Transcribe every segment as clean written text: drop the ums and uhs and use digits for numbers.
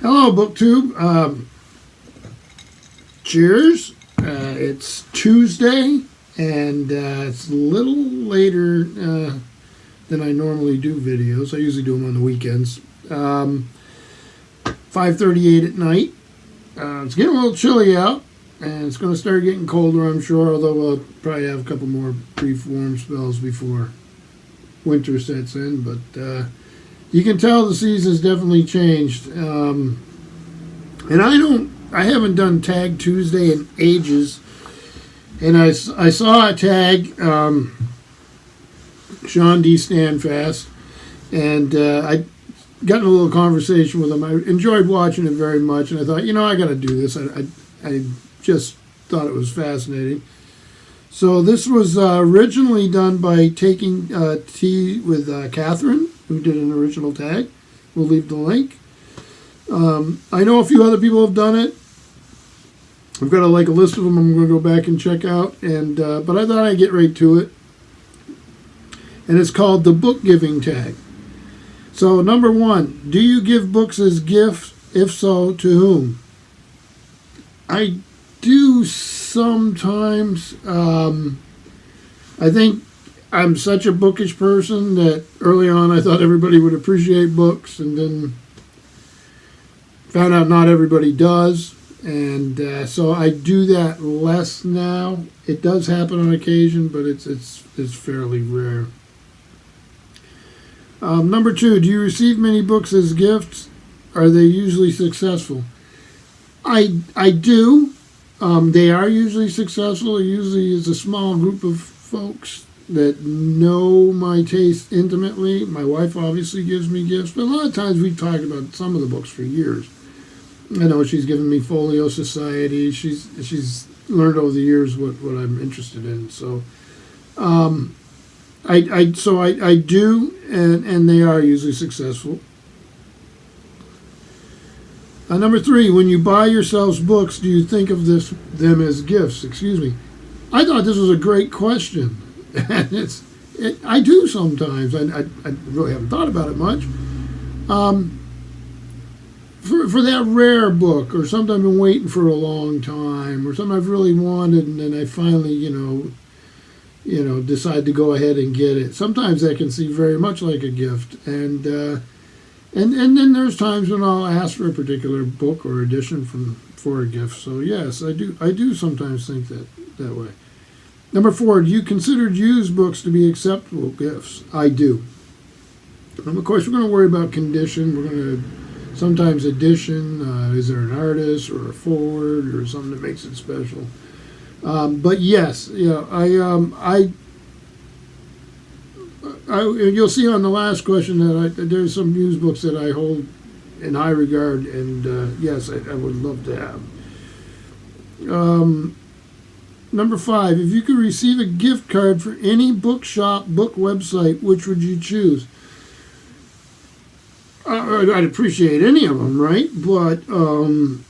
Hello, BookTube. Cheers. It's Tuesday, and it's a little later than I normally do videos. I usually do them on the weekends. 5:38 at night. It's getting a little chilly out, and it's going to start getting colder, I'm sure, although we'll probably have a couple more brief warm spells before winter sets in. But you can tell the season's definitely changed. And I haven't done Tag Tuesday in ages. And I saw a tag, Sean D. Standfast, and I got in a little conversation with him. I enjoyed watching it very much, and I thought, I got to do this. I just thought it was fascinating. So this was originally done by taking tea with Catherine, who did an original tag. We'll leave the link. I know a few other people have done it. I've got a list of them I'm going to go back and check out. And but I thought I'd get right to it. And it's called the Book Giving Tag. So number 1, do you give books as gifts? If so, to whom? I do sometimes. I think I'm such a bookish person that early on I thought everybody would appreciate books, and then found out not everybody does. And so I do that less now. It does happen on occasion, but it's fairly rare. Number 2, do you receive many books as gifts? Are they usually successful? I do. They are usually successful. It usually is a small group of folks that know my taste intimately. My wife obviously gives me gifts, but a lot of times we've talked about some of the books for years. I know she's given me Folio Society. She's learned over the years what I'm interested in. So I do, and they are usually successful. Number 3, when you buy yourselves books, do you think of them as gifts? Excuse me. I thought this was a great question. And I do sometimes. I really haven't thought about it much. For that rare book, or something I've been waiting for a long time, or something I've really wanted, and then I finally, decide to go ahead and get it. Sometimes that can seem very much like a gift, and then there's times when I'll ask for a particular book or edition for a gift. So yes, I do sometimes think that way. Number 4, do you consider used books to be acceptable gifts? I do. And of course, we're going to worry about condition. We're going to sometimes edition. Is there an artist or a forward or something that makes it special? But yes, you'll see on the last question that there's some used books that I hold in high regard, and yes, I would love to have. Number 5, if you could receive a gift card for any bookshop, book website, which would you choose? I'd appreciate any of them, right? But and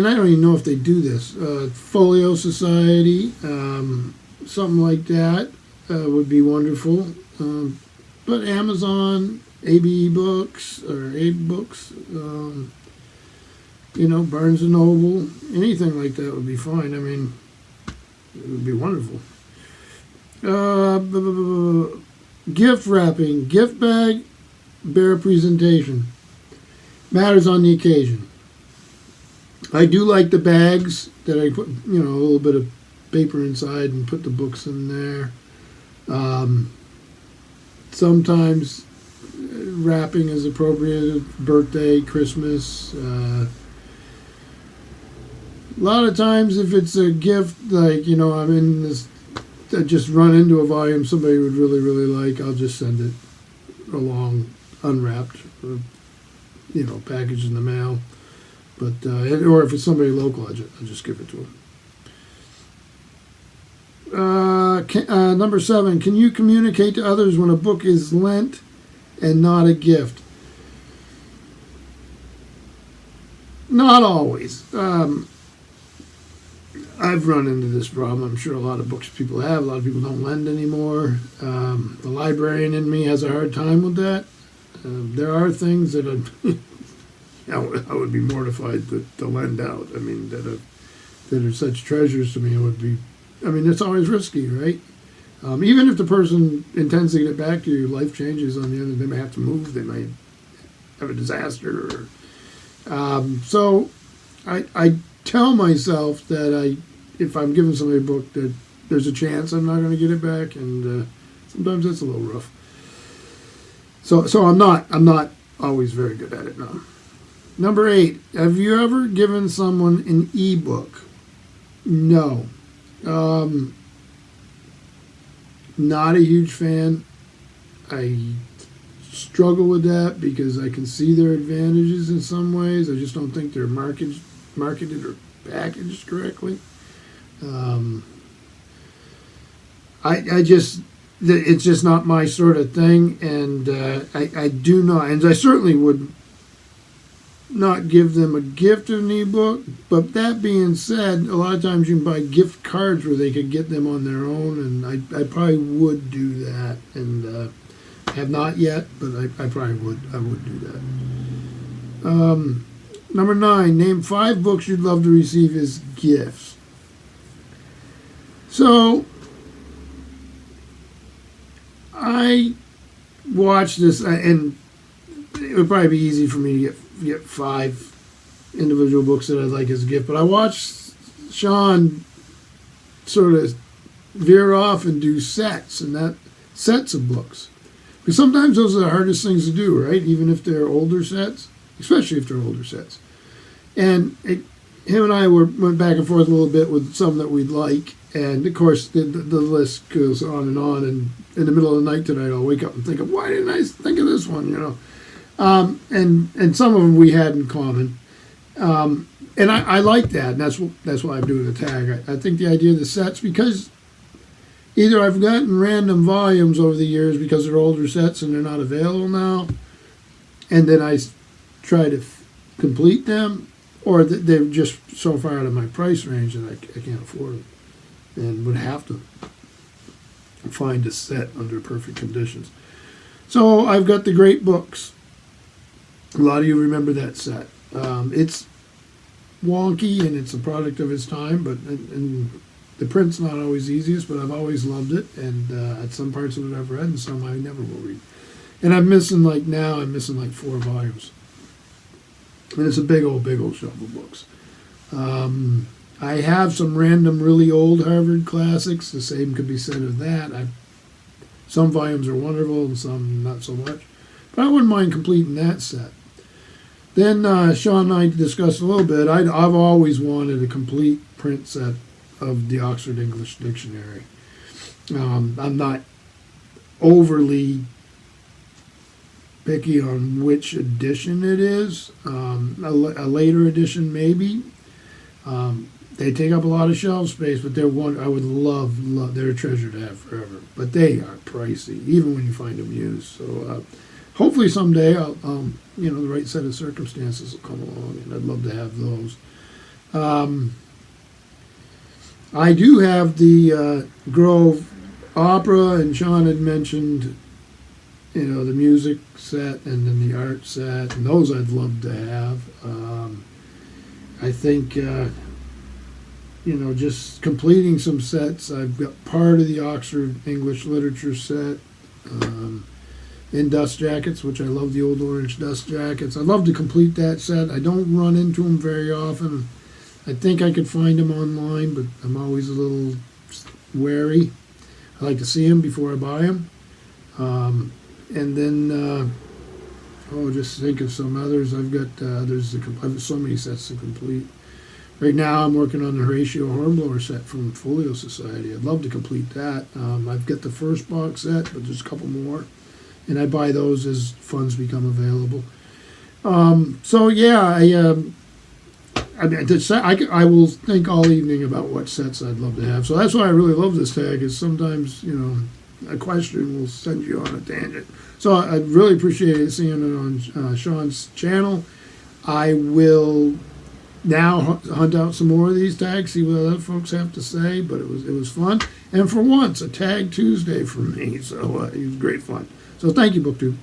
I don't even know if they do this. Folio Society, something like that would be wonderful. But Amazon, ABE Books, or Abe Books, Barnes and Noble, anything like that would be fine. I mean, it would be wonderful. Gift wrapping, gift bag, bear presentation. Matters on the occasion. I do like the bags that I put, a little bit of paper inside and put the books in there. Sometimes wrapping is appropriate, birthday, Christmas. A lot of times if it's a gift, like, I'm in this, I just run into a volume somebody would really, really like, I'll just send it along unwrapped, or, packaged in the mail. But or if it's somebody local, I'll just give it to them. Number 7, can you communicate to others when a book is lent and not a gift? Not always. I've run into this problem. I'm sure a lot of books people have. A lot of people don't lend anymore. The librarian in me has a hard time with that. There are things that I would be mortified to lend out. I mean, that are such treasures to me. It would be, I mean, it's always risky, right? Even if the person intends to get it back to you, life changes on the end. They may have to move. They might have a disaster. So I tell myself that if I'm giving somebody a book, that there's a chance I'm not going to get it back, and sometimes that's a little rough. So I'm not always very good at it now. Number 8, have you ever given someone an ebook? No. Not a huge fan. I struggle with that because I can see their advantages in some ways. I just don't think they're marketed or packaged correctly. It's just not my sort of thing, and I do not, and I certainly would not give them a gift of an ebook. But that being said, a lot of times you can buy gift cards where they could get them on their own, and I probably would do that, and have not yet, but I probably would. I would do that. Number 9, name 5 books you'd love to receive as gifts. So I watched this, and it would probably be easy for me to get 5 individual books that I'd like as a gift. But I watched Sean sort of veer off and do sets of books. Because sometimes those are the hardest things to do, right? Even if they're older sets, especially if they're older sets. And him and I went back and forth a little bit with some that we'd like. And, of course, the list goes on. And in the middle of the night tonight, I'll wake up and think of, why didn't I think of this one, And some of them we had in common. And I like that. And that's why I'm doing a tag. I think the idea of the sets, because either I've gotten random volumes over the years because they're older sets and they're not available now, and then I try to complete them, or they're just so far out of my price range that I can't afford them and would have to find a set under perfect conditions. So I've got the Great Books. A lot of you remember that set. It's wonky and it's a product of its time, but and the print's not always easiest, but I've always loved it, and at some parts of it I've read and some I never will read. And I'm missing like 4 volumes. And it's a big old shelf of books. I have some random really old Harvard classics. The same could be said of that. Some volumes are wonderful and some not so much. But I wouldn't mind completing that set. Then Sean and I discussed a little bit. I've always wanted a complete print set of the Oxford English Dictionary. I'm not overly picky on which edition it is. A later edition maybe. They take up a lot of shelf space, but they're one I would love. They're a treasure to have forever. But they are pricey, even when you find them used. So hopefully someday I'll the right set of circumstances will come along, and I'd love to have those. I do have the Grove Opera, and Sean had mentioned, the music set and then the art set, and those I'd love to have. I think, just completing some sets. I've got part of the Oxford English Literature set in dust jackets, which I love the old orange dust jackets. I'd love to complete that set. I don't run into them very often. I think I could find them online, but I'm always a little wary. I like to see them before I buy them. And then, just think of some others. I've got I have so many sets to complete. Right now, I'm working on the Horatio Hornblower set from Folio Society. I'd love to complete that. I've got the first box set, but there's a couple more, and I buy those as funds become available. I will think all evening about what sets I'd love to have. So that's why I really love this tag, is sometimes, a question will send you on a tangent. So I really appreciate seeing it on Sean's channel. I will now hunt out some more of these tags, see what other folks have to say, but it was fun. And for once, a Tag Tuesday for me, so it was great fun. So thank you, BookTube.